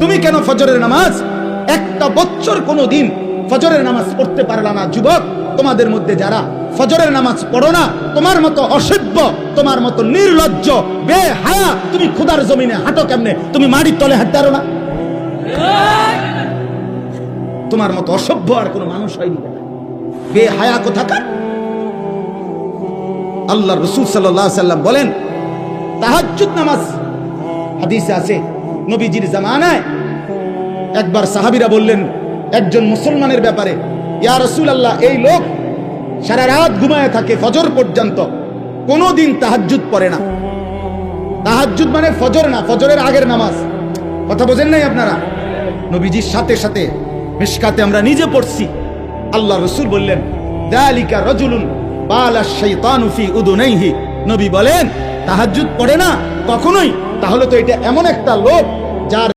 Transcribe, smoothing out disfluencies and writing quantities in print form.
তুমি কেন ফজরের নামাজ একটা বছর কোনোদিন ফজরের নামাজ পড়তে পারলা না? যুবক, তোমাদের মধ্যে যারা ফজরের নামাজ পড়ো না, তোমার মতো অসভ্য, তোমার মতো নির্লজ্জ, বেহায়া, তুমি খোদার জমিনে হাঁটো কেমনে? তুমি মাটির তলে হাঁটতে পারো না? তোমার মতো অসভ্য আর কোনো মানুষ হয়নি। বেহায়া কোথাকার। আল্লাহ রাসূল সাল্লাল্লাহু আলাইহি ওয়াসাল্লাম বলেন, তাহাজ্জুদ নামাজ হাদিসে আছে, নবীজির জামানায় একবার সাহাবীরা বললেন একজন মুসলমানের ব্যাপারে, ইয়া রাসূলুল্লাহ, এই লোক সারা রাত ঘুমায় থাকে ফজর পর্যন্ত, কোনোদিন তাহাজ্জুদ পড়ে না। তাহাজ্জুদ মানে ফজর না, ফজরের আগের নামাজ। কথা বোঝেন নাই আপনারা? নবীজির সাথে সাথে মিশকাতে আমরা নিজে পড়ছি, আল্লাহ রাসূল বললেন, যালিকা রাজুলুন বালা শাইতানু ফি উদুনাইহি। নবী বলেন, তাহাজ্জুদ পড়ে না কখনোই, তাহলে তো এটা এমন একটা লোক যার